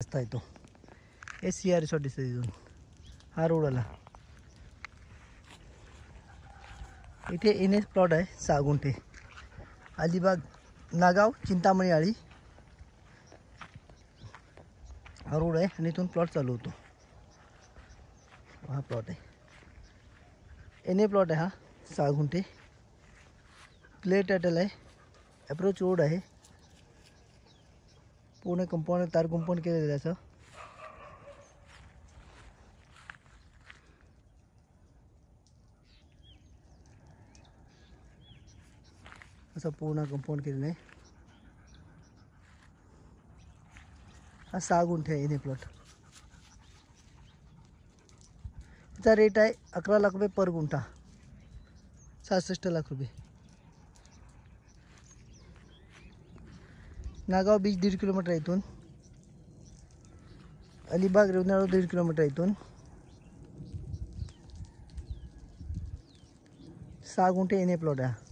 रस्ता येतो SCR resort दिसतं तिथून. हा रोड आला. इथे NS प्लॉट आहे 6 गुंठे. अलिबाग नागाव चिंतामणी आळी हा रोड आहे आणि इथून प्लॉट चालू होतो. हा प्लॉट आहे NA प्लॉट आहे. हा 6 गुंठे क्लिअर टायटल आहे. अप्रोच रोड आहे. पूर्ण कंपाऊंड तार कंपाऊंड केलेलं आहे. त्याचं असं पूर्ण कंपाऊंड केलेलं आहे. हा 6 गुंठे आहे NA प्लॉट. त्याचा रेट आहे 11 लाख रुपये पर गुंठा, 66 लाख रुपये. नागाव बीच 1.5 किलोमीटर आहे इथून. अलिबाग रेवनाळ 1.5 किलोमीटर आहे इथून. 6 गुंठे NA प्लॉट आहे.